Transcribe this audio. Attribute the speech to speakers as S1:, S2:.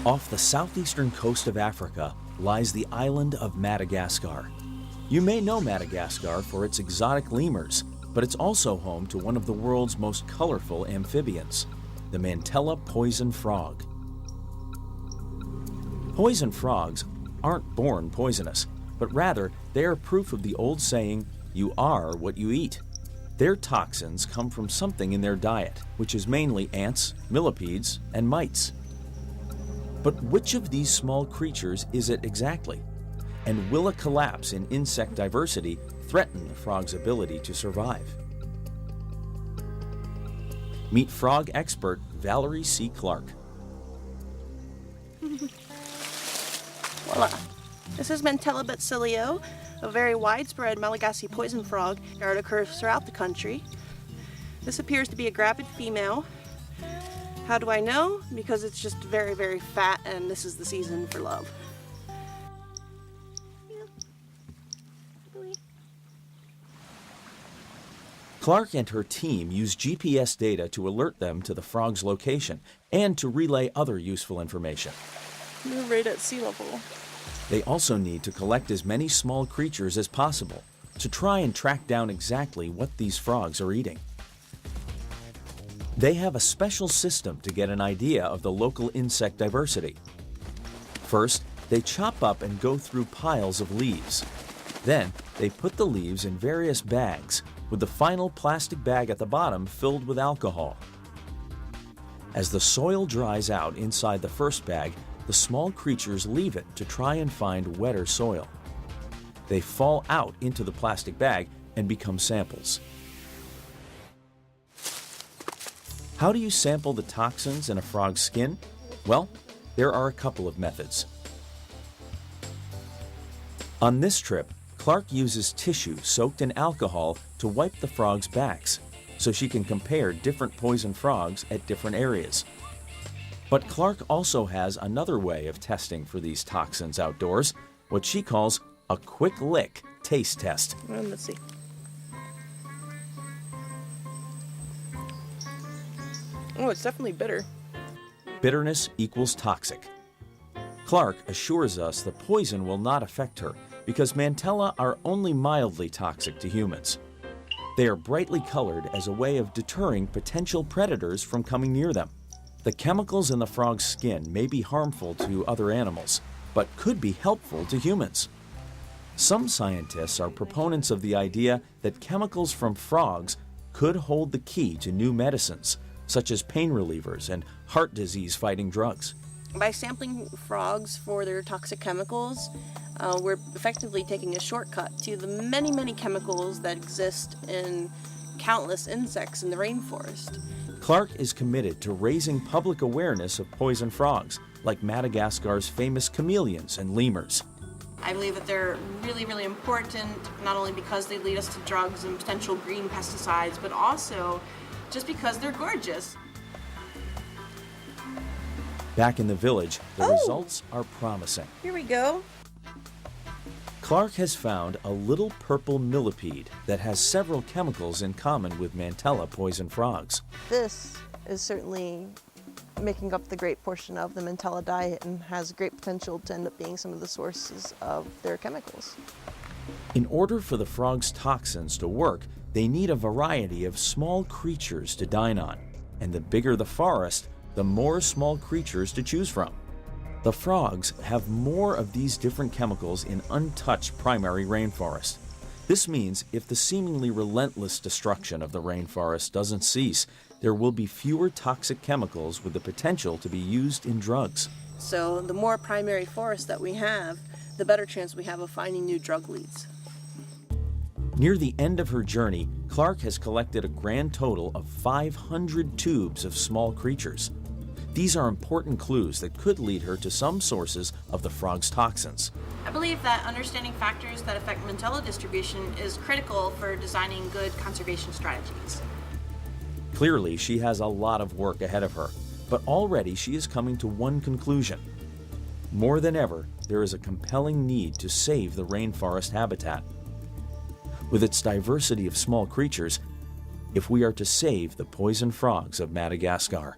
S1: Off the southeastern coast of Africa lies the island of Madagascar. You may know Madagascar for its exotic lemurs, but it's also home to one of the world's most colorful amphibians, the Mantella Poison Frog. Poison frogs aren't born poisonous, but rather they are proof of the old saying, "You are what you eat." Their toxins come from something in their diet, which is mainly ants, millipedes, and mites. But which of these small creatures is it exactly? And will a collapse in insect diversity threaten the frog's ability to survive? Meet frog expert Valerie C. Clark.
S2: Voila. This is Mantella Poison, a very widespread Malagasy poison frog that occurs throughout the country. This appears to be a gravid female. How do I know? Because it's just very, very fat, and this is the season for love.
S1: Clark and her team use GPS data to alert them to the frog's location and to relay other useful information.
S2: We're right at sea level.
S1: They also need to collect as many small creatures as possible to try and track down exactly what these frogs are eating. They have a special system to get an idea of the local insect diversity. First, they chop up and go through piles of leaves. Then, they put the leaves in various bags, with the final plastic bag at the bottom filled with alcohol. As the soil dries out inside the first bag, the small creatures leave it to try and find wetter soil. They fall out into the plastic bag and become samples. How do you sample the toxins in a frog's skin? Well, there are a couple of methods. On this trip, Clark uses tissue soaked in alcohol to wipe the frogs' backs, so she can compare different poison frogs at different areas. But Clark also has another way of testing for these toxins outdoors, what she calls a quick lick taste test.
S2: Let's see. Oh, it's definitely bitter.
S1: Bitterness equals toxic. Clark assures us the poison will not affect her because Mantella are only mildly toxic to humans. They are brightly colored as a way of deterring potential predators from coming near them. The chemicals in the frog's skin may be harmful to other animals, but could be helpful to humans. Some scientists are proponents of the idea that chemicals from frogs could hold the key to new medicines, such as pain relievers and heart disease-fighting drugs.
S2: By sampling frogs for their toxic chemicals, we're effectively taking a shortcut to the many, many chemicals that exist in countless insects in the rainforest.
S1: Clark is committed to raising public awareness of poison frogs, like Madagascar's famous chameleons and lemurs.
S2: I believe that they're really, really important, not only because they lead us to drugs and potential green pesticides, but also just because they're gorgeous.
S1: Back in the village, the results are promising.
S2: Here we go.
S1: Clark has found a little purple millipede that has several chemicals in common with Mantella poison frogs.
S3: This is certainly making up the great portion of the Mantella diet and has great potential to end up being some of the sources of their chemicals.
S1: In order for the frog's toxins to work, they need a variety of small creatures to dine on, and the bigger the forest, the more small creatures to choose from. The frogs have more of these different chemicals in untouched primary rainforest. This means if the seemingly relentless destruction of the rainforest doesn't cease, there will be fewer toxic chemicals with the potential to be used in drugs.
S2: So the more primary forest that we have, the better chance we have of finding new drug leads.
S1: Near the end of her journey, Clark has collected a grand total of 500 tubes of small creatures. These are important clues that could lead her to some sources of the frog's toxins.
S2: I believe that understanding factors that affect Mantella distribution is critical for designing good conservation strategies.
S1: Clearly, she has a lot of work ahead of her, but already she is coming to one conclusion. More than ever, there is a compelling need to save the rainforest habitat. With its diversity of small creatures, if we are to save the poison frogs of Madagascar.